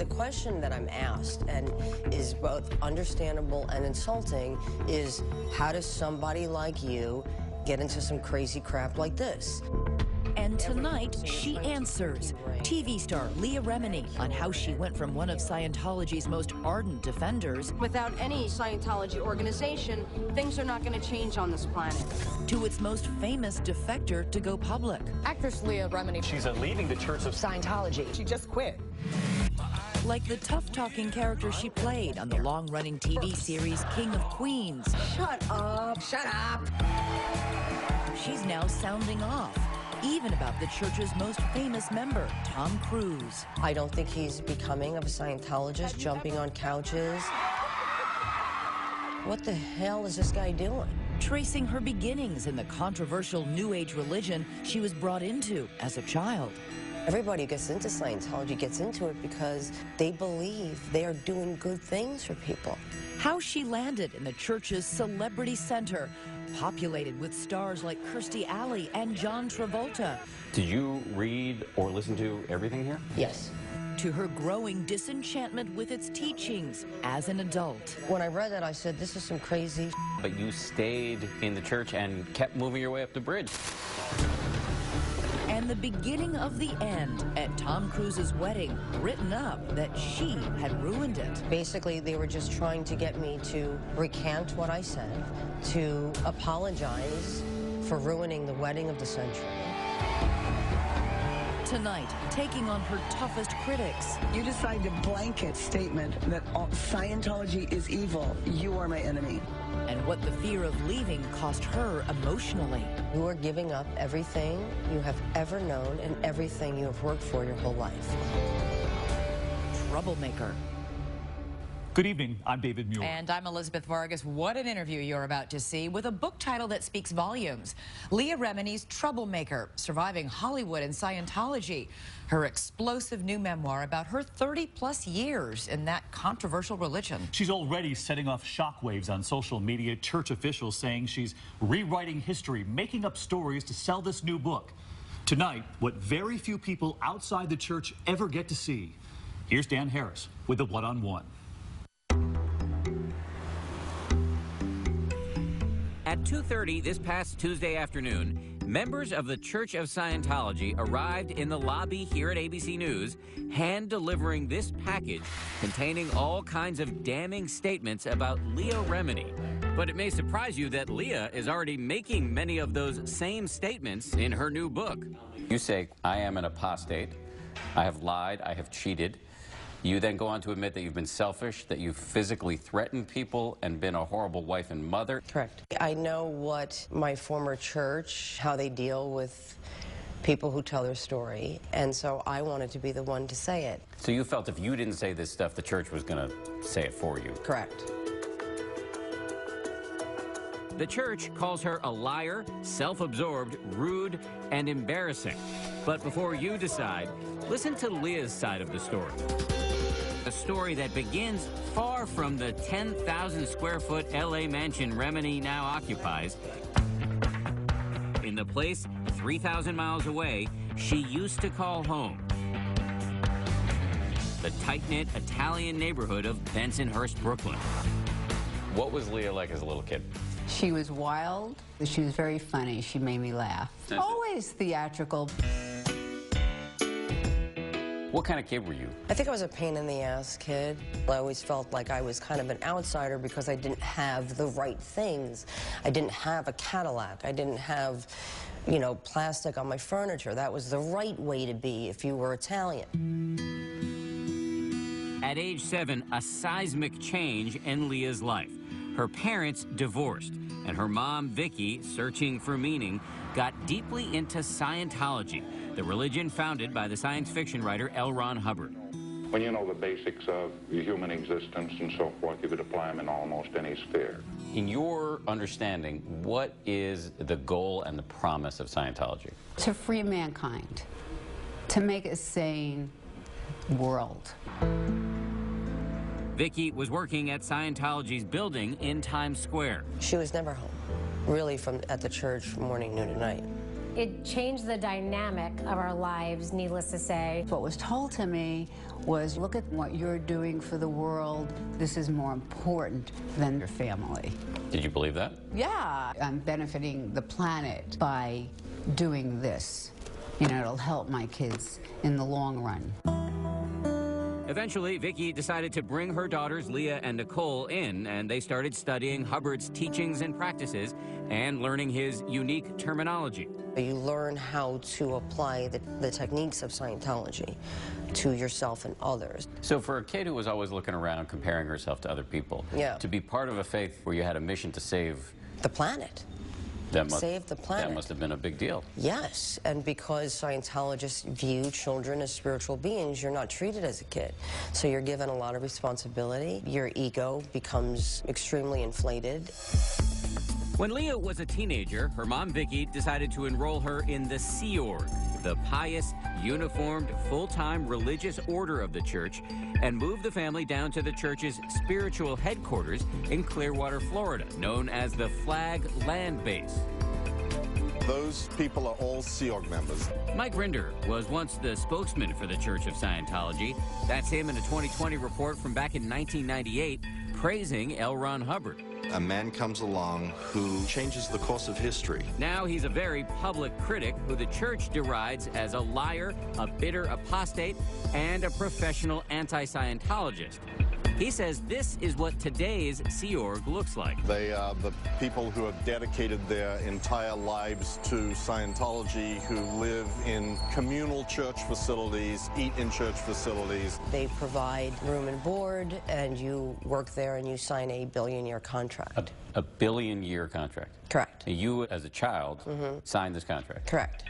question that I'm asked, and is both understandable and insulting, is how does somebody like you get into some crazy crap like this? And tonight, she answers. TV star Leah Remini on how she went from one of Scientology's most ardent defenders Without any Scientology organization, things are not going to change on this planet. to its most famous defector to go public. Actress Leah Remini. She's leaving the Church of Scientology. She just quit. Like the tough-talking character she played on the long-running TV series King of Queens. Shut up. Shut up. She's now sounding off, even about the church's most famous member, Tom Cruise. I don't think he's becoming of a Scientologist, jumping on couches. What the hell is this guy doing? Tracing her beginnings in the controversial New Age religion she was brought into as a child. Everybody who gets into Scientology gets into it because they believe they are doing good things for people. How she landed in the church's celebrity center, populated with stars like Kirstie Alley and John Travolta. Did you read or listen to everything here? Yes. To her growing disenchantment with its teachings as an adult. When I read that, I said, this is some crazy. But you stayed in the church and kept moving your way up the bridge. And the beginning of the end at Tom Cruise's wedding, written up that she had ruined it. Basically, they were just trying to get me to recant what I said, to apologize for ruining the wedding of the century. Tonight, taking on her toughest critics. You decided a blanket statement that Scientology is evil. You are my enemy. And what the fear of leaving cost her emotionally. You are giving up everything you have ever known and everything you have worked for your whole life. Troublemaker. Good evening, I'm David Muir. And I'm Elizabeth Vargas. What an interview you're about to see with a book title that speaks volumes. Leah Remini's Troublemaker, Surviving Hollywood and Scientology. Her explosive new memoir about her 30-plus years in that controversial religion. She's already setting off shockwaves on social media, church officials saying she's rewriting history, making up stories to sell this new book. Tonight, what very few people outside the church ever get to see. Here's Dan Harris with the one-on-one. At 2:30 this past Tuesday afternoon, members of the Church of Scientology arrived in the lobby here at ABC News, hand-delivering this package containing all kinds of damning statements about Leah Remini. But it may surprise you that Leah is already making many of those same statements in her new book. You say, I am an apostate, I have lied, I have cheated. You then go on to admit that you've been selfish, that you've physically threatened people and been a horrible wife and mother. Correct. I know what my former church, how they deal with people who tell their story, and so I wanted to be the one to say it. So you felt if you didn't say this stuff, the church was going to say it for you. Correct. The church calls her a liar, self-absorbed, rude, and embarrassing. But before you decide, listen to Leah's side of the story. A story that begins far from the 10,000-square-foot LA mansion Remini now occupies. In the place 3,000 miles away she used to call home. The tight-knit Italian neighborhood of Bensonhurst, Brooklyn. What was Leah like as a little kid? She was wild. She was very funny. She made me laugh. Always theatrical. What kind of kid were you? I think I was a pain-in-the-ass kid. I always felt like I was kind of an outsider because I didn't have the right things. I didn't have a Cadillac. I didn't have, you know, plastic on my furniture. That was the right way to be if you were Italian. At age 7, a seismic change in Leah's life. Her parents divorced, and her mom, Vicky, searching for meaning, got deeply into Scientology, the religion founded by the science fiction writer L. Ron Hubbard. When you know the basics of human existence and so forth, you could apply them in almost any sphere. In your understanding, what is the goal and the promise of Scientology? To free mankind. To make a sane world. Vicky was working at Scientology's building in Times Square. She was never home, really, at the church from morning, noon, and night. It changed the dynamic of our lives, needless to say. What was told to me was, look at what you're doing for the world. This is more important than your family. Did you believe that? Yeah. I'm benefiting the planet by doing this. You know, it'll help my kids in the long run. Eventually, Vicki decided to bring her daughters Leah and Nicole in, and they started studying Hubbard's teachings and practices and learning his unique terminology. You learn how to apply the techniques of Scientology to yourself and others. So for a kid who was always looking around, comparing herself to other people, to be part of a faith where you had a mission to save the planet, save the planet. That must have been a big deal. Yes, and because Scientologists view children as spiritual beings, you're not treated as a kid. So you're given a lot of responsibility. Your ego becomes extremely inflated. When Leah was a teenager, her mom, Vicki, decided to enroll her in the Sea Org, the pious, uniformed, full-time religious order of the church, and moved the family down to the church's spiritual headquarters in Clearwater, Florida, known as the Flag Land Base. Those people are all Sea Org members. Mike Rinder was once the spokesman for the Church of Scientology. That's him in a 2020 report from back in 1998, praising L. Ron Hubbard. A man comes along who changes the course of history. Now he's a very public critic who the church derides as a liar, a bitter apostate, and a professional anti-Scientologist. He says this is what today's Sea Org looks like. They are the people who have dedicated their entire lives to Scientology, who live in communal church facilities, eat in church facilities. They provide room and board, and you work there and you sign a billion-year contract. A billion-year contract? Correct. And you, as a child, signed this contract? Correct.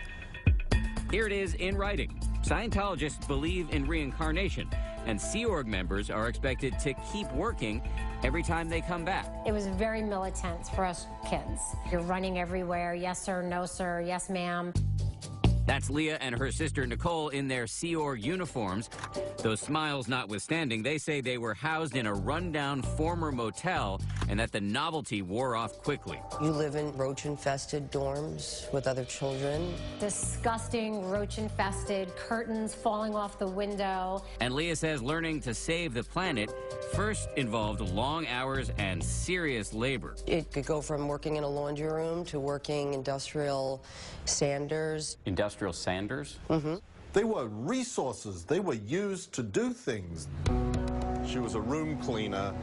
Here it is in writing. Scientologists believe in reincarnation, and Sea Org members are expected to keep working every time they come back. It was very militant for us kids. You're running everywhere, yes sir, no sir, yes ma'am. That's Leah and her sister Nicole in their Sea Org uniforms. Those smiles notwithstanding, they say they were housed in a rundown former motel and that the novelty wore off quickly. You live in roach-infested dorms with other children. Disgusting, roach-infested, curtains falling off the window. And Leah says learning to save the planet first involved long hours and serious labor. It could go from working in a laundry room to working industrial sanders. Industrial sanders? They were resources. They were used to do things. She was a room cleaner.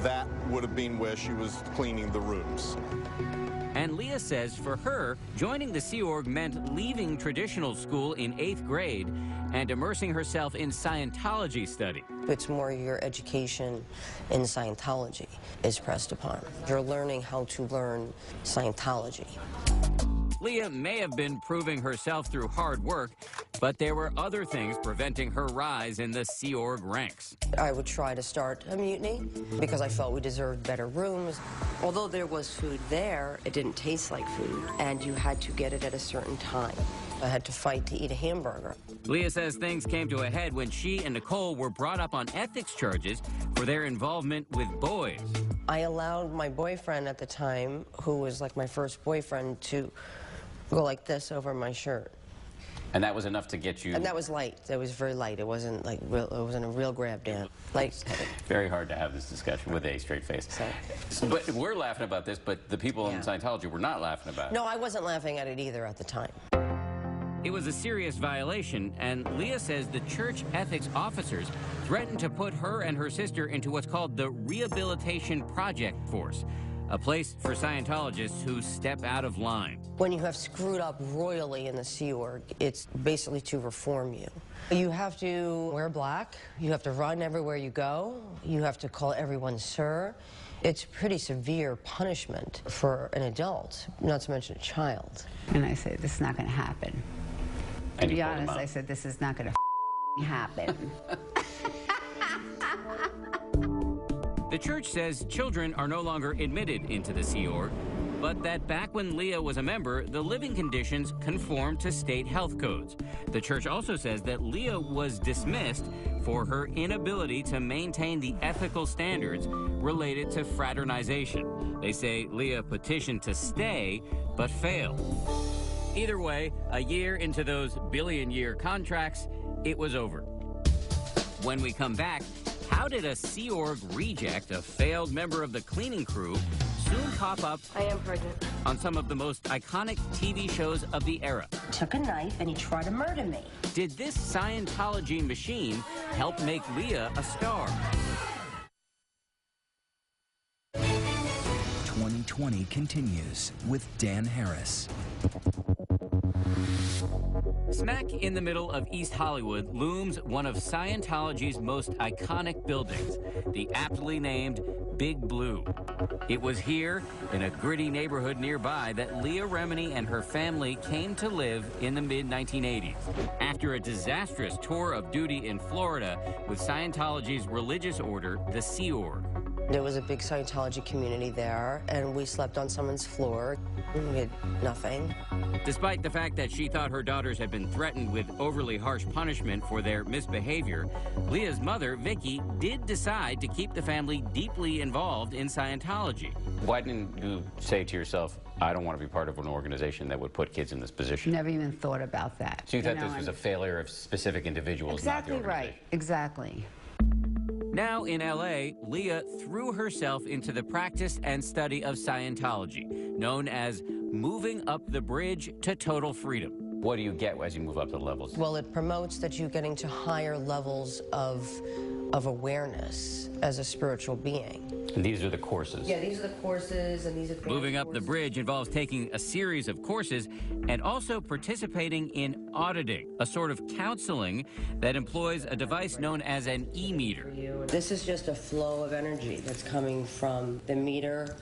That would have been where she was cleaning the rooms. And Leah says for her, joining the Sea Org meant leaving traditional school in 8th grade and immersing herself in Scientology study. It's more your education in Scientology is pressed upon. You're learning how to learn Scientology. Leah may have been proving herself through hard work, but there were other things preventing her rise in the Sea Org ranks. I would try to start a mutiny because I felt we deserved better rooms. Although there was food there, it didn't taste like food, and you had to get it at a certain time. I had to fight to eat a hamburger. Leah says things came to a head when she and Nicole were brought up on ethics charges for their involvement with boys. I allowed my boyfriend at the time, who was like my first boyfriend, to go like this over my shirt. And that was enough to get you... And that was light. That was very light. It wasn't like real, it wasn't a real grab down. Like, very hard to have this discussion with a straight face. But we're laughing about this, but the people in Scientology were not laughing about it. No, I wasn't laughing at it either at the time. It was a serious violation, and Leah says the church ethics officers threatened to put her and her sister into what's called the Rehabilitation Project Force, a place for Scientologists who step out of line. When you have screwed up royally in the Sea Org, it's basically to reform you. You have to wear black, you have to run everywhere you go, you have to call everyone sir. It's pretty severe punishment for an adult, not to mention a child. And I said, this is not going to happen. To be honest, I said, this is not going to happen. The church says children are no longer admitted into the Sea Org, but that back when Leah was a member, the living conditions conformed to state health codes. The church also says that Leah was dismissed for her inability to maintain the ethical standards related to fraternization. They say Leah petitioned to stay, but failed. Either way, a year into those billion-year contracts, it was over. When we come back, how did a Sea Org reject, a failed member of the cleaning crew, soon pop up I am pregnant. on some of the most iconic TV shows of the era? Took a knife and he tried to murder me. Did this Scientology machine help make Leah a star? 2020 continues with Dan Harris. Smack in the middle of East Hollywood looms one of Scientology's most iconic buildings, the aptly named Big Blue. It was here, in a gritty neighborhood nearby, that Leah Remini and her family came to live in the mid-1980s. After a disastrous tour of duty in Florida with Scientology's religious order, the Sea Org. There was a big Scientology community there, and we slept on someone's floor. We had nothing. Despite the fact that she thought her daughters had been threatened with overly harsh punishment for their misbehavior, Leah's mother, Vicky, did decide to keep the family deeply involved in Scientology. Why didn't you say to yourself, I don't want to be part of an organization that would put kids in this position? Never even thought about that. So you thought this was a failure of specific individuals, exactly not the organization? Right. Exactly. Now in LA, Leah threw herself into the practice and study of Scientology, known as moving up the bridge to total freedom. What do you get as you move up the levels? Well, it promotes that you're getting to higher levels of awareness as a spiritual being. And these are the courses? Yeah, these are the courses, and these are the Moving up the bridge involves taking a series of courses and also participating in auditing, a sort of counseling that employs a device known as an e-meter. This is just a flow of energy that's coming from the meter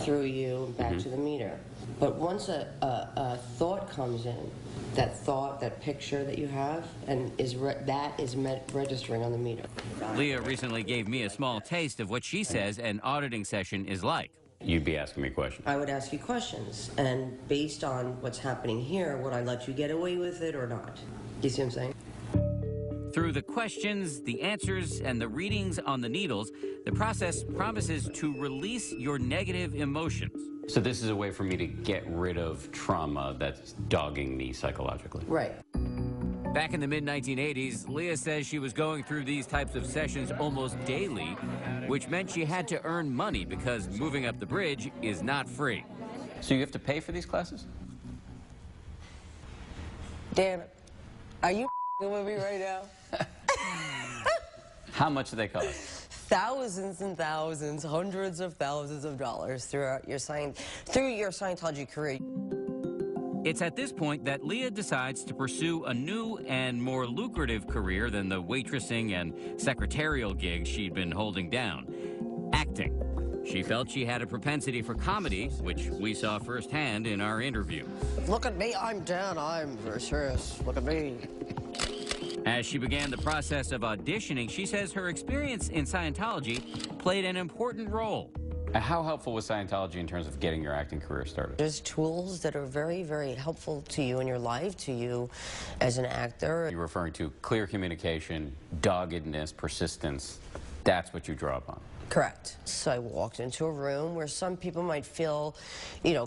through you back to the meter. But once a thought comes in, that thought, that picture that you have, and that is registering on the meter. Leah recently gave me a small taste of what she says an auditing session is like. You'd be asking me questions. I would ask you questions, and based on what's happening here, would I let you get away with it or not? You see what I'm saying? Through the questions, the answers, and the readings on the needles, the process promises to release your negative emotions. So this is a way for me to get rid of trauma that's dogging me psychologically. Right. Back in the mid-1980s, Leah says she was going through these types of sessions almost daily, which meant she had to earn money because moving up the bridge is not free. So you have to pay for these classes? Damn it. Are you with me right now? How much do they cost? Thousands and thousands, hundreds of thousands of dollars throughout your Scientology career. It's at this point that Leah decides to pursue a new and more lucrative career than the waitressing and secretarial gigs she'd been holding down: acting. She felt she had a propensity for comedy, which we saw firsthand in our interview. Look at me, I'm Dan, I'm very serious. Look at me. As she began the process of auditioning, she says her experience in Scientology played an important role. How helpful was Scientology in terms of getting your acting career started? There's tools that are very, very helpful to you in your life, to you as an actor. You're referring to clear communication, doggedness, persistence. That's what you draw upon. Correct. So I walked into a room where some people might feel,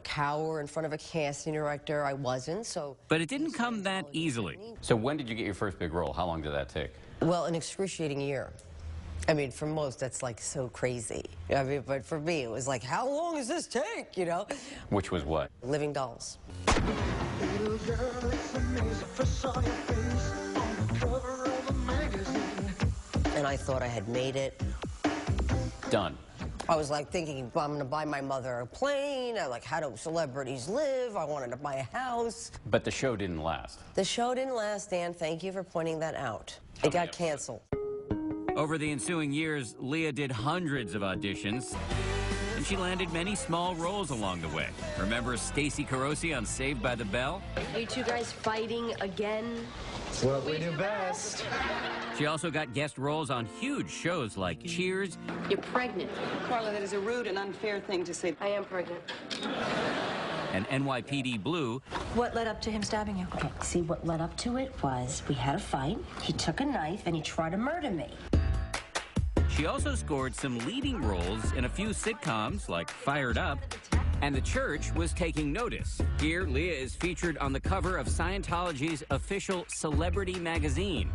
cower in front of a casting director. I wasn't, so... But it didn't come that easily. So when did you get your first big role? How long did that take? Well, an excruciating year. I mean, for most, that's like so crazy. I mean, but for me, it was like, how long does this take, Which was what? Living Dolls. And I thought I had made it. Done. I was like thinking, I'm going to buy my mother a plane. I like, how do celebrities live? I wanted to buy a house. But the show didn't last. The show didn't last, Dan. Thank you for pointing that out. It got canceled. Over the ensuing years, Leah did hundreds of auditions, and she landed many small roles along the way. Remember Stacey Carosi on Saved by the Bell? Are you two guys fighting again? It's what we do best. She also got guest roles on huge shows like Cheers. You're pregnant. Carla, that is a rude and unfair thing to say. I am pregnant. And NYPD Blue. What led up to him stabbing you? Okay, see, what led up to it was we had a fight. He took a knife and he tried to murder me. She also scored some leading roles in a few sitcoms like Fired Up And the church was taking notice. Here, Leah is featured on the cover of Scientology's official celebrity magazine.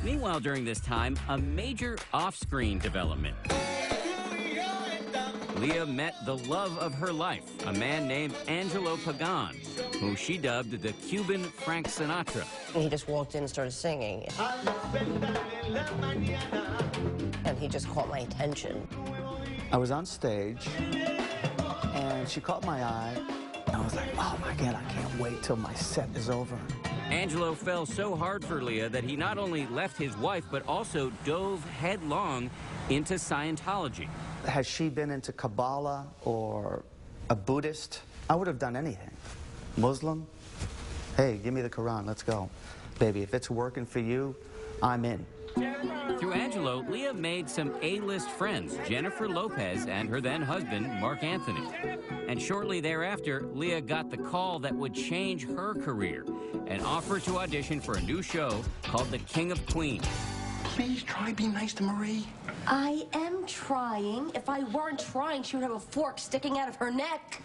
Meanwhile, during this time, a major off-screen development. Leah met the love of her life, a man named Angelo Pagan, who she dubbed the Cuban Frank Sinatra. He just walked in and started singing. And he just caught my attention. I was on stage, and she caught my eye. I was like, oh my God, I can't wait till my set is over. Angelo fell so hard for Leah that he not only left his wife, but also dove headlong into Scientology. Had she been into Kabbalah or a Buddhist, I would have done anything. Muslim, hey, give me the Quran, let's go. Baby, if it's working for you, I'm in. Through Angelo, Leah made some A-list friends, Jennifer Lopez and her then husband, Mark Anthony. And shortly thereafter, Leah got the call that would change her career, an offer to audition for a new show called The King of Queens. Please try being nice to Marie. I am trying. If I weren't trying, she would have a fork sticking out of her neck.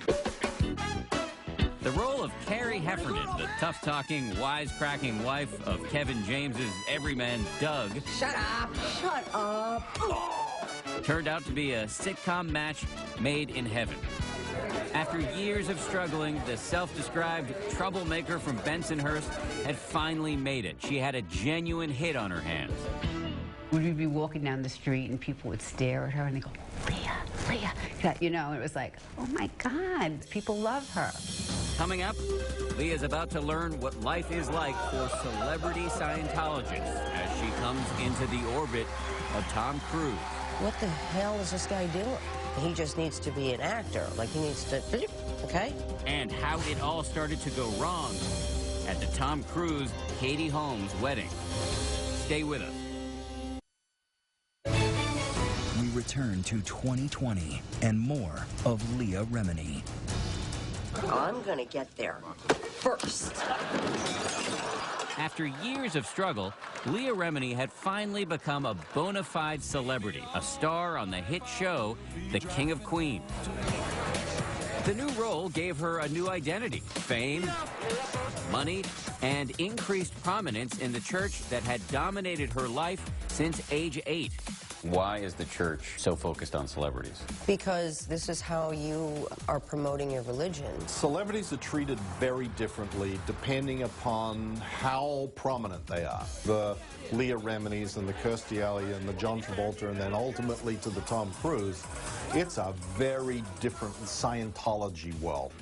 The role of Carrie Heffernan, the tough-talking, wisecracking wife of Kevin James's everyman Doug. Shut up! Shut up! Turned out to be a sitcom match made in heaven. After years of struggling, the self-described troublemaker from Bensonhurst had finally made it. She had a genuine hit on her hands. We'd be walking down the street and people would stare at her and they go, Leah, Leah. You know, it was like, oh my God, people love her. Coming up, Leah's about to learn what life is like for celebrity Scientologists as she comes into the orbit of Tom Cruise. What the hell is this guy doing? He just needs to be an actor. Like, he needs to, okay? And how it all started to go wrong at the Tom Cruise, Katie Holmes wedding. Stay with us. We return to 2020 and more of Leah Remini. I'm gonna get there first. After years of struggle, Leah Remini had finally become a bona fide celebrity, a star on the hit show, The King of Queens. The new role gave her a new identity, fame, money, and increased prominence in the church that had dominated her life since age 8. Why is the church so focused on celebrities? Because this is how you are promoting your religion. Celebrities are treated very differently depending upon how prominent they are. The Leah Reminis and the Kirstie Alley and the John Travolta and then ultimately to the Tom Cruise, it's a very different Scientology world.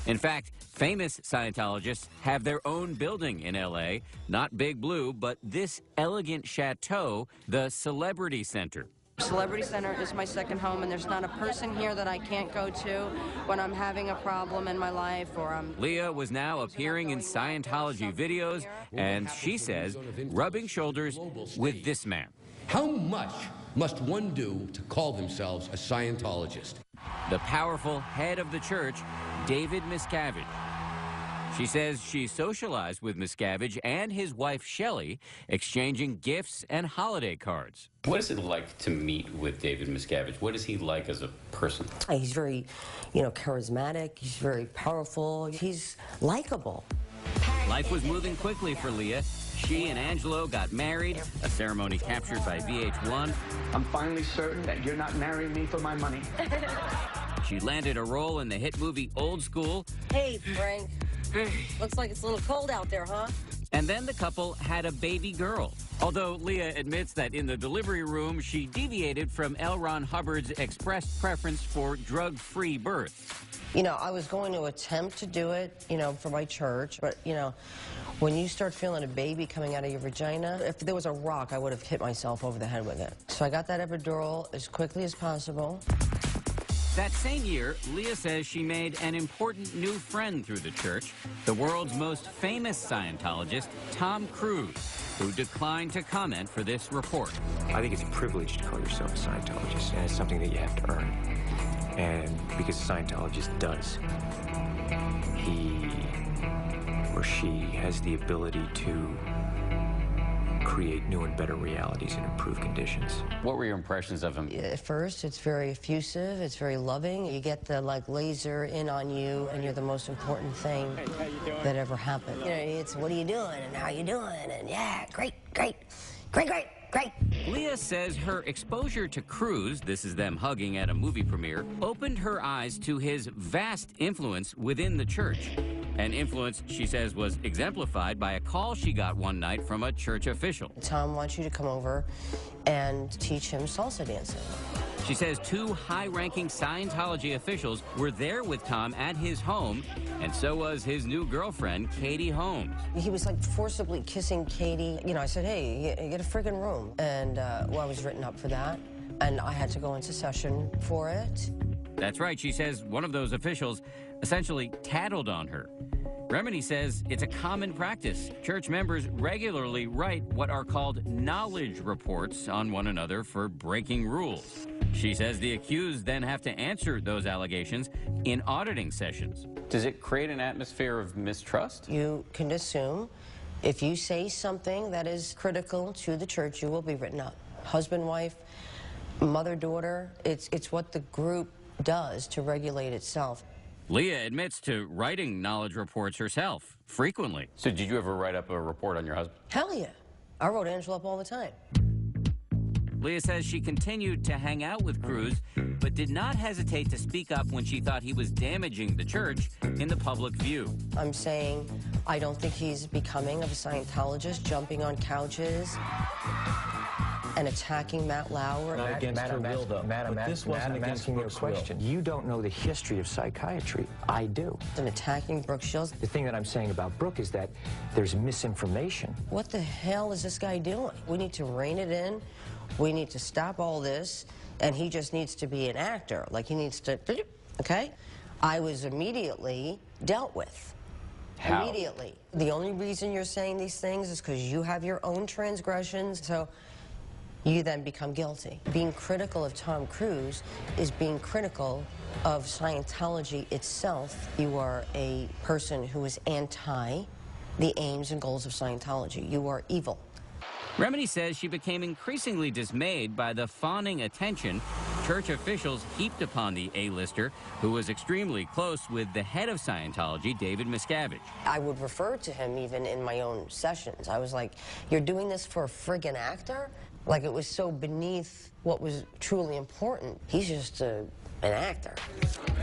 In fact, famous Scientologists have their own building in L.A., not Big Blue, but this elegant chateau, the Celebrity Center. Celebrity Center is my second home, and there's not a person here that I can't go to when I'm having a problem in my life or I'm... Leah was now appearing in Scientology videos, and she says, rubbing shoulders with this man. How much must one do to call themselves a Scientologist? The powerful head of the church, David Miscavige. She says she socialized with Miscavige and his wife, Shelley, exchanging gifts and holiday cards. What is it like to meet with David Miscavige? What is he like as a person? He's very, charismatic. He's very powerful. He's likable. Life was moving quickly for Leah. She and Angelo got married, a ceremony captured by VH1. I'm finally certain that you're not marrying me for my money. She landed a role in the hit movie Old School. Hey, Frank. Looks like it's a little cold out there, huh? And then the couple had a baby girl. Although Leah admits that in the delivery room, she deviated from L. Ron Hubbard's expressed preference for drug-free births. I was going to attempt to do it, for my church, but, when you start feeling a baby coming out of your vagina, if there was a rock, I would have hit myself over the head with it. So I got that epidural as quickly as possible. That same year, Leah says she made an important new friend through the church, the world's most famous Scientologist, Tom Cruise, who declined to comment for this report. I think it's a privilege to call yourself a Scientologist, and it's something that you have to earn. And because a Scientologist does, he or she has the ability to create new and better realities and improve conditions. What were your impressions of him? At first, it's very effusive, it's very loving. You get the laser in on you, and you're the most important thing that ever happened. You know, it's what are you doing, and how you doing, and yeah, great. Leah says her exposure to Cruz, this is them hugging at a movie premiere, opened her eyes to his vast influence within the church. An influence, she says, was exemplified by a call she got one night from a church official. Tom wants you to come over and teach him salsa dancing. She says 2 high-ranking Scientology officials were there with Tom at his home, and so was his new girlfriend, Katie Holmes. He was like forcibly kissing Katie. You know, I said, hey, get a friggin' room. And well, I was written up for that, and I had to go into session for it. That's right, she says one of those officials essentially tattled on her. Remini says it's a common practice. Church members regularly write what are called knowledge reports on one another for breaking rules. She says the accused then have to answer those allegations in auditing sessions. Does it create an atmosphere of mistrust? You can assume if you say something that is critical to the church, you will be written up. Husband, wife, mother, daughter, it's what the group does to regulate itself. Leah admits to writing knowledge reports herself, frequently. So did you ever write up a report on your husband? Hell yeah. I wrote Angela up all the time. Leah says she continued to hang out with Cruz, but did not hesitate to speak up when she thought he was damaging the church in the public view. I'm saying I don't think he's becoming of a Scientologist, jumping on couches and attacking Matt Lauer. Not against her will, though. Madam, this wasn't against Brooke's question. You don't know the history of psychiatry. I do. And attacking Brooke Shields. The thing that I'm saying about Brooke is that there's misinformation. What the hell is this guy doing? We need to rein it in. We need to stop all this, and he just needs to be an actor. Like, he needs to, okay? I was immediately dealt with. How? Immediately. The only reason you're saying these things is because you have your own transgressions, so you then become guilty. Being critical of Tom Cruise is being critical of Scientology itself. You are a person who is anti the aims and goals of Scientology. You are evil. Remini says she became increasingly dismayed by the fawning attention church officials heaped upon the A-lister, who was extremely close with the head of Scientology, David Miscavige. I would refer to him even in my own sessions. I was like, you're doing this for a friggin' actor? Like, it was so beneath what was truly important. He's just an actor.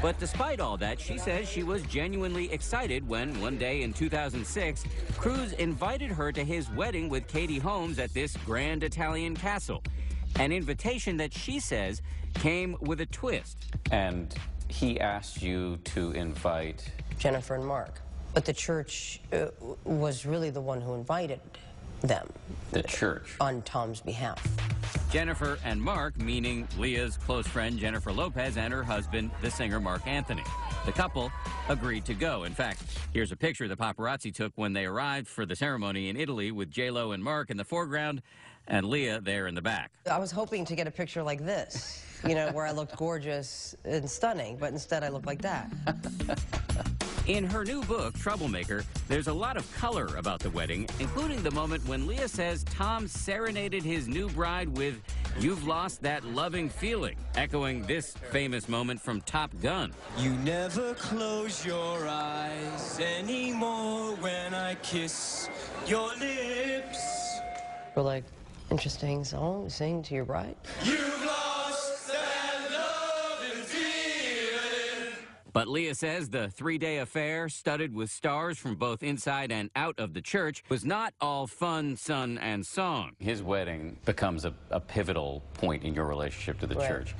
But despite all that, she says she was genuinely excited when, one day in 2006, Cruz invited her to his wedding with Katie Holmes at this grand Italian castle. An invitation that she says came with a twist. And he asked you to invite Jennifer and Mark. But the church was really the one who invited them. The church? On Tom's behalf. Jennifer and Mark, meaning Leah's close friend Jennifer Lopez and her husband, the singer Mark Anthony. The couple agreed to go. In fact, here's a picture the paparazzi took when they arrived for the ceremony in Italy with J-Lo and Mark in the foreground and Leah there in the back. I was hoping to get a picture like this, you know, where I looked gorgeous and stunning, but instead I look like that. In her new book, Troublemaker, there's a lot of color about the wedding, including the moment when Leah says Tom serenaded his new bride with "You've lost that loving feeling," echoing this famous moment from Top Gun. You never close your eyes anymore when I kiss your lips. We're like, interesting song to sing to your bride. You've lost that loving feeling. But Leah says the three-day affair, studded with stars from both inside and out of the church, was not all fun, sun, and song. His wedding becomes a pivotal point in your relationship to the church.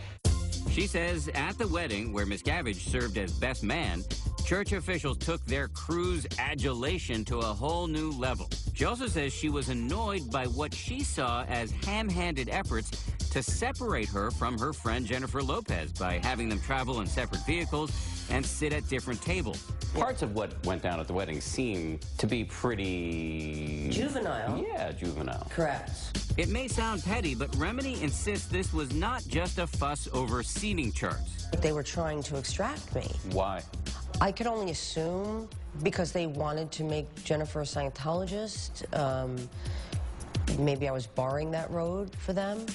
She says at the wedding, where Miscavige served as best man, church officials took their Cruz adulation to a whole new level. She also says she was annoyed by what she saw as ham-handed efforts to separate her from her friend Jennifer Lopez by having them travel in separate vehicles and sit at different tables. Parts of what went down at the wedding seem to be pretty... juvenile. Yeah, juvenile. Correct. It may sound petty, but Remini insists this was not just a fuss over seating charts. They were trying to extract me. Why? I could only assume because they wanted to make Jennifer a Scientologist. Maybe I was barring that road for them.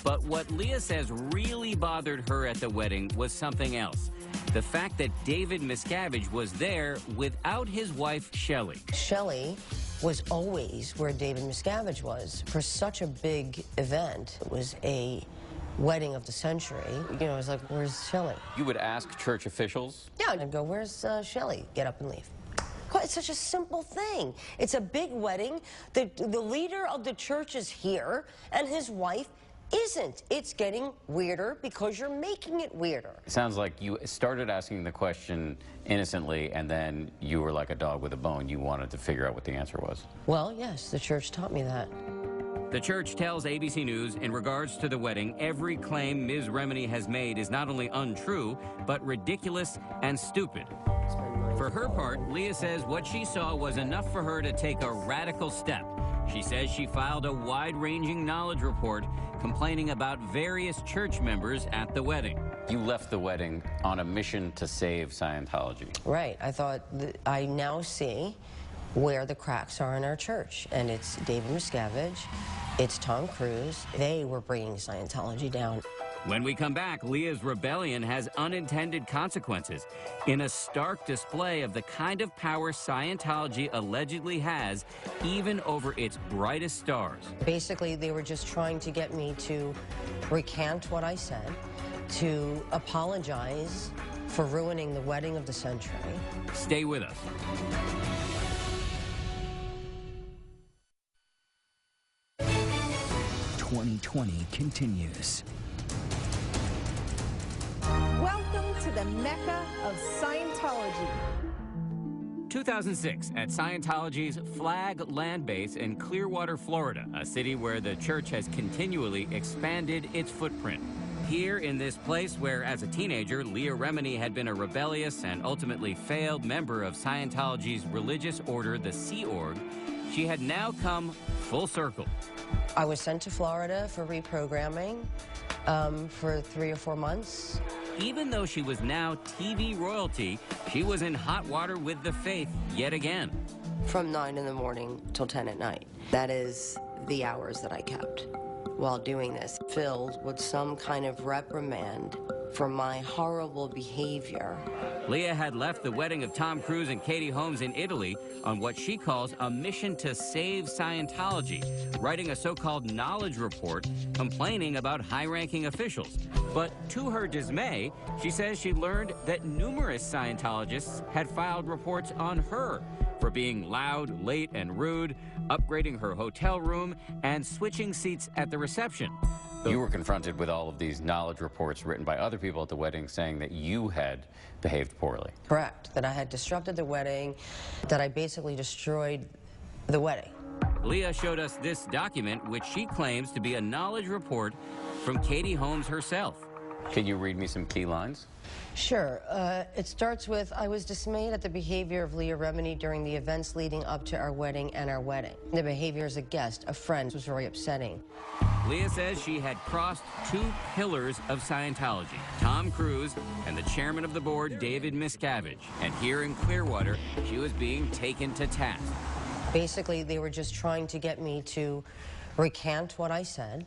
But what Leah says really bothered her at the wedding was something else. The fact that David Miscavige was there without his wife, Shelley. Shelley was always where David Miscavige was for such a big event. It was a wedding of the century. You know, I was like, where's Shelley? You would ask church officials? Yeah, I'd go, where's Shelley? Get up and leave. It's such a simple thing. It's a big wedding. The leader of the church is here, and his wife isn't. It's getting weirder because you're making it weirder. It sounds like you started asking the question innocently, and then you were like a dog with a bone. You wanted to figure out what the answer was. Well, yes, the church taught me that. The church tells ABC News in regards to the wedding, every claim Ms. Remini has made is not only untrue, but ridiculous and stupid. For her part, Leah says what she saw was enough for her to take a radical step. She says she filed a wide-ranging knowledge report complaining about various church members at the wedding. You left the wedding on a mission to save Scientology. Right. I thought, I now see where the cracks are in our church. And it's David Miscavige, it's Tom Cruise. They were bringing Scientology down. When we come back, Leah's rebellion has unintended consequences in a stark display of the kind of power Scientology allegedly has, even over its brightest stars. Basically, they were just trying to get me to recant what I said, to apologize for ruining the wedding of the century. Stay with us. "2020 continues. Welcome to the Mecca of Scientology. 2006, at Scientology's Flag land base in Clearwater, Florida, a city where the church has continually expanded its footprint. Here in this place where, as a teenager, Leah Remini had been a rebellious and ultimately failed member of Scientology's religious order, the Sea Org, she had now come full circle. I was sent to Florida for reprogramming for 3 or 4 months. Even though she was now TV royalty, she was in hot water with the faith yet again. From 9 in the morning till 10 at night. That is the hours that I kept while doing this, filled with some kind of reprimand for my horrible behavior. Leah had left the wedding of Tom Cruise and Katie Holmes in Italy on what she calls a mission to save Scientology, writing a so-called knowledge report complaining about high-ranking officials. But to her dismay, she says she learned that numerous Scientologists had filed reports on her for being loud, late, and rude, upgrading her hotel room, and switching seats at the reception. You were confronted with all of these knowledge reports written by other people at the wedding saying that you had behaved poorly. Correct. That I had disrupted the wedding, that I basically destroyed the wedding. Leah showed us this document, which she claims to be a knowledge report from Katie Holmes herself. Can you read me some key lines? Sure. It starts with, I was dismayed at the behavior of Leah Remini during the events leading up to our wedding and our wedding. The behavior as a guest, a friend, was very upsetting. Leah says she had crossed 2 pillars of Scientology, Tom Cruise and the chairman of the board, David Miscavige. And here in Clearwater, she was being taken to task. Basically, they were just trying to get me to recant what I said,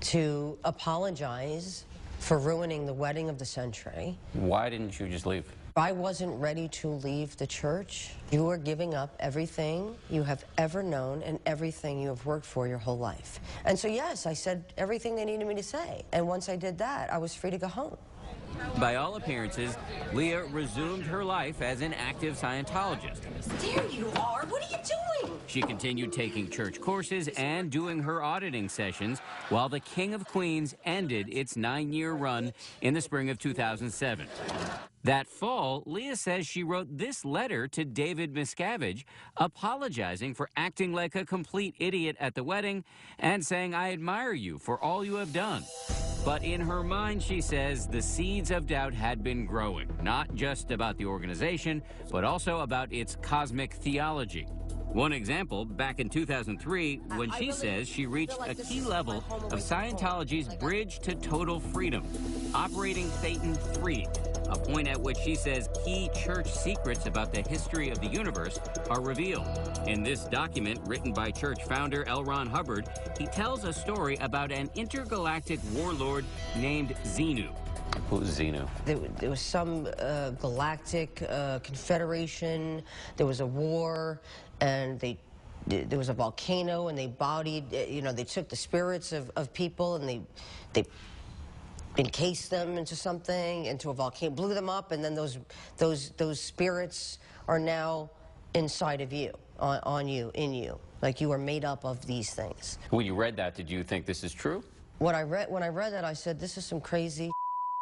to apologize for ruining the wedding of the century. Why didn't you just leave? I wasn't ready to leave the church. You are giving up everything you have ever known and everything you have worked for your whole life. And so, yes, I said everything they needed me to say. And once I did that, I was free to go home. By all appearances, Leah resumed her life as an active Scientologist. There you are. What are you doing? She continued taking church courses and doing her auditing sessions while the King of Queens ended its 9-year run in the spring of 2007. That fall, Leah says she wrote this letter to David Miscavige, apologizing for acting like a complete idiot at the wedding and saying, "I admire you for all you have done." But in her mind, she says, the seeds of doubt had been growing, not just about the organization, but also about its cosmic theology. One example, back in 2003, when she says she reached a key level of Scientology's bridge to total freedom, operating Satan 3, a point at which she says key church secrets about the history of the universe are revealed. In this document, written by church founder L. Ron Hubbard, he tells a story about an intergalactic warlord named Xenu. Who's Xenu? There was some galactic confederation. There was a war, and there was a volcano, and they bodied. They took the spirits of people, and they encased them into something, into a volcano, blew them up, and then those spirits are now inside of you, on you, in you. Like you are made up of these things. When you read that, did you think this is true? When I read that, I said, this is some crazy.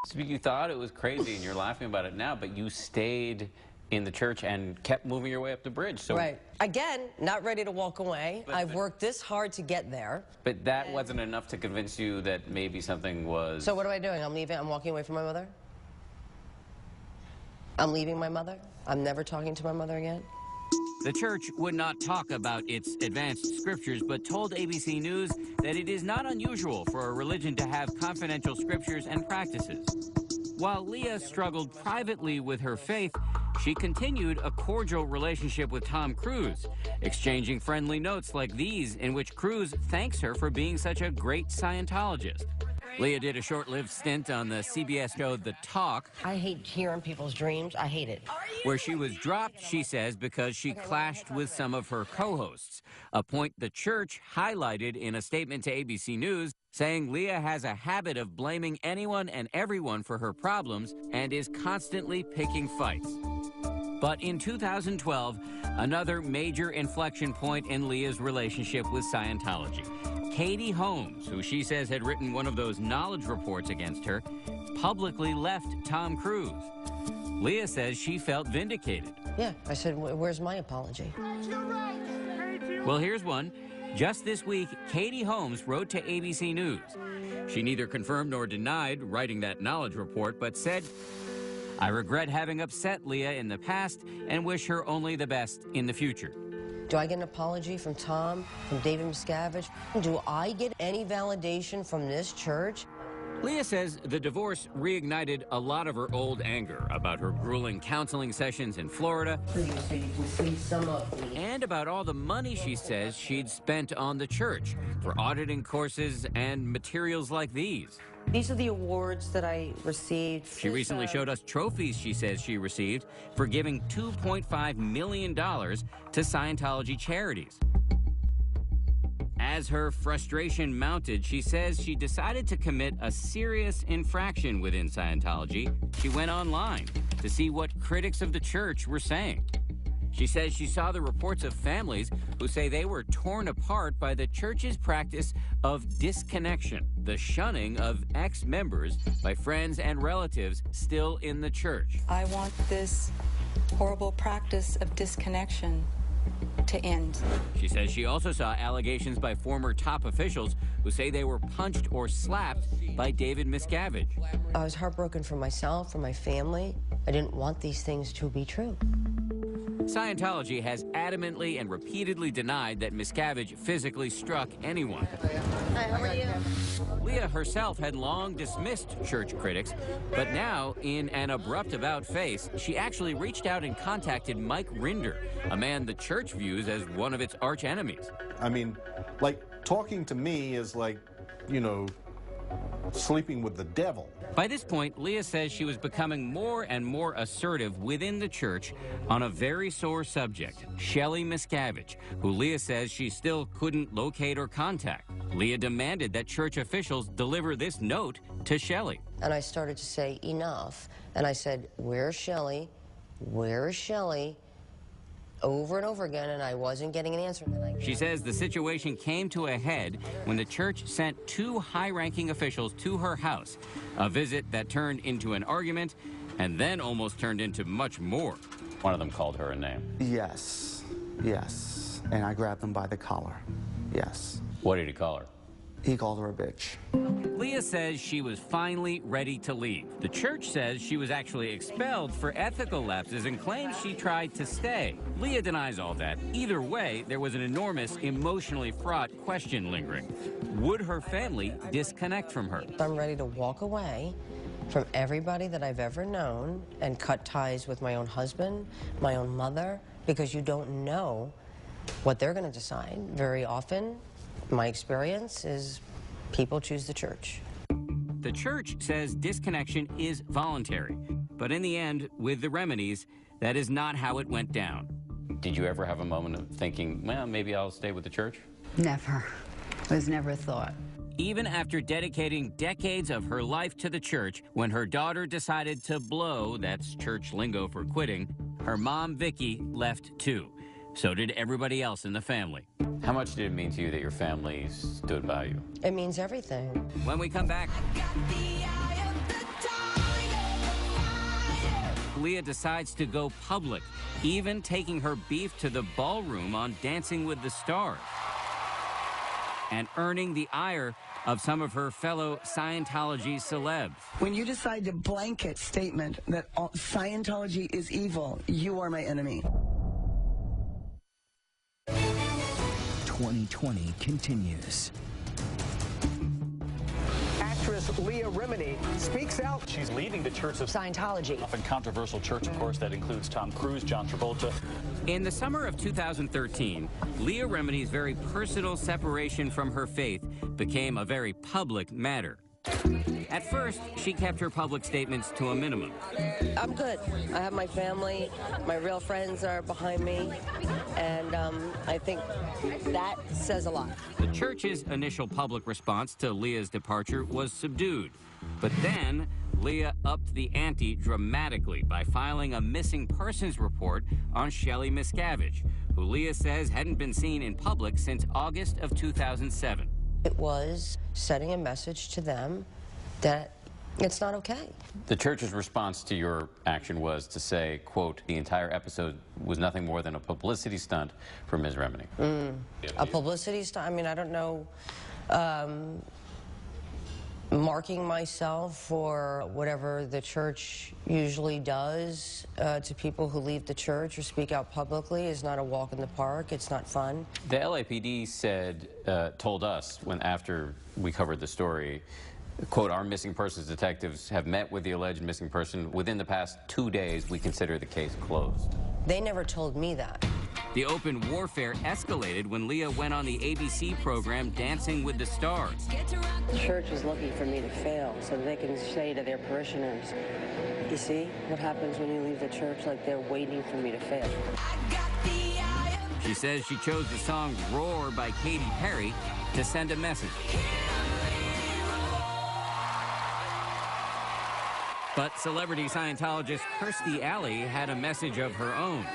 So you thought it was crazy and you're laughing about it now, but you stayed in the church and kept moving your way up the bridge. So right. Again, not ready to walk away. I've worked this hard to get there. But that wasn't enough to convince you that maybe something was... So what am I doing? I'm leaving? I'm walking away from my mother? I'm leaving my mother? I'm never talking to my mother again? The church would not talk about its advanced scriptures, but told ABC News that it is not unusual for a religion to have confidential scriptures and practices. While Leah struggled privately with her faith, she continued a cordial relationship with Tom Cruise, exchanging friendly notes like these in which Cruise thanks her for being such a great Scientologist. Leah did a short-lived stint on the CBS show The Talk. I hate hearing people's dreams. I hate it. Where she was dropped, she says, because she clashed with some of her co-hosts, a point the church highlighted in a statement to ABC News, saying Leah has a habit of blaming anyone and everyone for her problems and is constantly picking fights. But in 2012, another major inflection point in Leah's relationship with Scientology. Katie Holmes, who she says had written one of those knowledge reports against her, publicly left Tom Cruise. Leah says she felt vindicated. Yeah, I said, where's my apology? Well, here's one. Just this week, Katie Holmes wrote to ABC News. She neither confirmed nor denied writing that knowledge report, but said, I regret having upset Leah in the past and wish her only the best in the future. Do I get an apology from Tom, from David Miscavige? Do I get any validation from this church? Leah says the divorce reignited a lot of her old anger about her grueling counseling sessions in Florida and about all the money she says she'd spent on the church for auditing courses and materials like these. These are the awards that I received. She recently showed us trophies she says she received for giving $2.5 million to Scientology charities. As her frustration mounted, she says she decided to commit a serious infraction within Scientology. She went online to see what critics of the church were saying. She says she saw the reports of families who say they were torn apart by the church's practice of disconnection, the shunning of ex-members by friends and relatives still in the church. I want this horrible practice of disconnection to end. She says she also saw allegations by former top officials who say they were punched or slapped by David Miscavige. I was heartbroken for myself, for my family. I didn't want these things to be true. Scientology has adamantly and repeatedly denied that Miscavige physically struck anyone. Hi, how are you? Leah herself had long dismissed church critics, but now, in an abrupt about-face, she actually reached out and contacted Mike Rinder, a man the church views as one of its arch-enemies. I mean, like, talking to me is like, you know, sleeping with the devil. By this point, Leah says she was becoming more and more assertive within the church on a very sore subject, Shelley Miscavige, who Leah says she still couldn't locate or contact. Leah demanded that church officials deliver this note to Shelley. And I started to say, enough. And I said, where's Shelley? Where's Shelley? Over and over again, and I wasn't getting an answer. She says the situation came to a head when the church sent two high-ranking officials to her house, a visit that turned into an argument and then almost turned into much more. One of them called her a name. Yes, yes. And I grabbed him by the collar. Yes. What did he call her? He called her a bitch. Leah says she was finally ready to leave. The church says she was actually expelled for ethical lapses and claims she tried to stay. Leah denies all that. Either way, there was an enormous, emotionally fraught question lingering. Would her family disconnect from her? I'm ready to walk away from everybody that I've ever known and cut ties with my own husband, my own mother, because you don't know what they're going to decide. Very often, my experience is people choose the church. The church says disconnection is voluntary, but in the end, with the Reminis, that is not how it went down. Did you ever have a moment of thinking, well, maybe I'll stay with the church? Never. It was never a thought. Even after dedicating decades of her life to the church, when her daughter decided to blow, that's church lingo for quitting, her mom, Vicky, left too. So did everybody else in the family. How much did it mean to you that your family stood by you? It means everything. When we come back, Leah decides to go public, even taking her beef to the ballroom on Dancing with the Stars, and earning the ire of some of her fellow Scientology celebs. When you decide to blanket statement that Scientology is evil, you are my enemy. 2020 continues. Actress Leah Remini speaks out. She's leaving the Church of Scientology. Often controversial church, of course, that includes Tom Cruise, John Travolta. In the summer of 2013, Leah Remini's very personal separation from her faith became a very public matter. At first, she kept her public statements to a minimum. I'm good. I have my family. My real friends are behind me. And I think that says a lot. The church's initial public response to Leah's departure was subdued. But then, Leah upped the ante dramatically by filing a missing persons report on Shelley Miscavige, who Leah says hadn't been seen in public since August of 2007. It was sending a message to them that it's not okay. The church's response to your action was to say, quote, the entire episode was nothing more than a publicity stunt for Ms. Remini. A publicity stunt? I mean, I don't know. Marking myself for whatever the church usually does to people who leave the church or speak out publicly is not a walk in the park. It's not fun. The LAPD said, told us after we covered the story, quote, our missing persons detectives have met with the alleged missing person. Within the past 2 days, we consider the case closed. They never told me that. The open warfare escalated when Leah went on the ABC program Dancing with the Stars. The church is looking for me to fail so they can say to their parishioners, you see what happens when you leave the church, like they're waiting for me to fail. She says she chose the song Roar by Katy Perry to send a message. But celebrity Scientologist Kirstie Alley had a message of her own.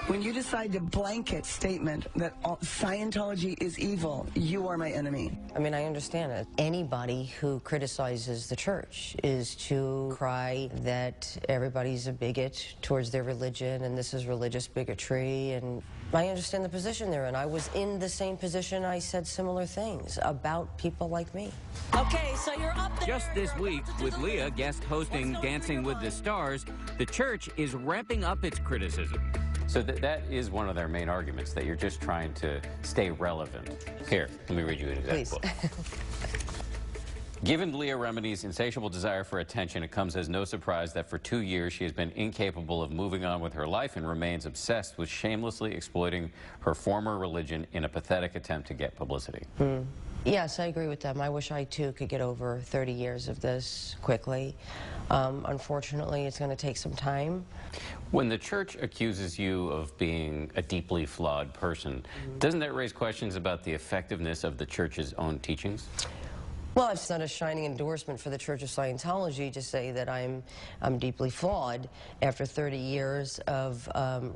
When you decide to blanket statement that Scientology is evil, you are my enemy. I mean, I understand it. Anybody who criticizes the church is to cry that everybody's a bigot towards their religion and this is religious bigotry, and I understand the position they're in. I was in the same position. I said similar things about people like me. Okay, so you're up there. Just this week, with Leah guest hosting Dancing with the Stars, the church is ramping up its criticism. So that is one of their main arguments, that you're just trying to stay relevant. Here, let me read you an example. Given Leah Remini's insatiable desire for attention, it comes as no surprise that for 2 years she has been incapable of moving on with her life and remains obsessed with shamelessly exploiting her former religion in a pathetic attempt to get publicity. Yes, I agree with them. I wish I, too, could get over 30 years of this quickly. Unfortunately, it's going to take some time. When the church accuses you of being a deeply flawed person, doesn't that raise questions about the effectiveness of the church's own teachings? Well, it's not a shining endorsement for the Church of Scientology to say that I'm deeply flawed after 30 years of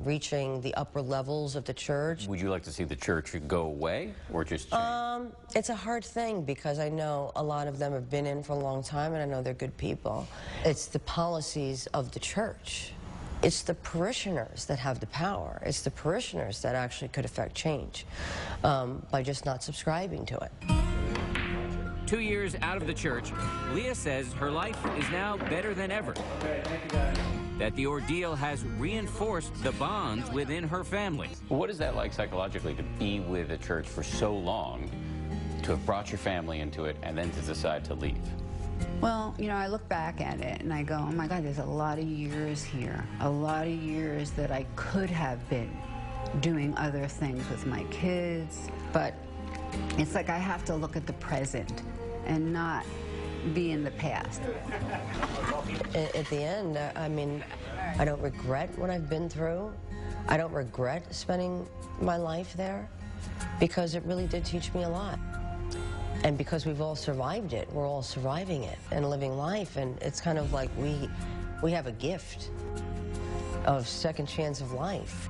reaching the upper levels of the church. Would you like to see the church go away or just change? It's a hard thing because I know a lot of them have been in for a long time and I know they're good people. It's the policies of the church. It's the parishioners that have the power. It's the parishioners that actually could affect change by just not subscribing to it. 2 years out of the church, Leah says her life is now better than ever. That the ordeal has reinforced the bonds within her family. What is that like psychologically, to be with a church for so long, to have brought your family into it, and then to decide to leave? Well, you know, I look back at it and I go, oh my God, there's a lot of years here. A lot of years that I could have been doing other things with my kids. But it's like I have to look at the present and not be in the past. At the end, I mean, I don't regret what I've been through. I don't regret spending my life there because it really did teach me a lot. And because we've all survived it, we're all surviving it and living life, and it's kind of like we have a gift of second chance of life.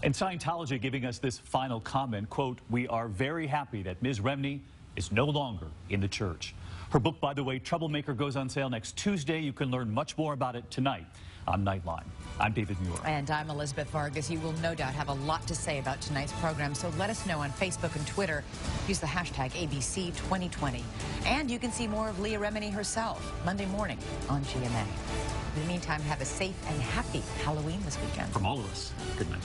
And Scientology giving us this final comment, quote, "We are very happy that Ms. Remini is no longer in the church." Her book, by the way, Troublemaker, goes on sale next Tuesday. You can learn much more about it tonight on Nightline. I'm David Muir. And I'm Elizabeth Vargas. You will no doubt have a lot to say about tonight's program, so let us know on Facebook and Twitter. Use the hashtag ABC2020. And you can see more of Leah Remini herself Monday morning on GMA. In the meantime, have a safe and happy Halloween this weekend. From all of us, good night.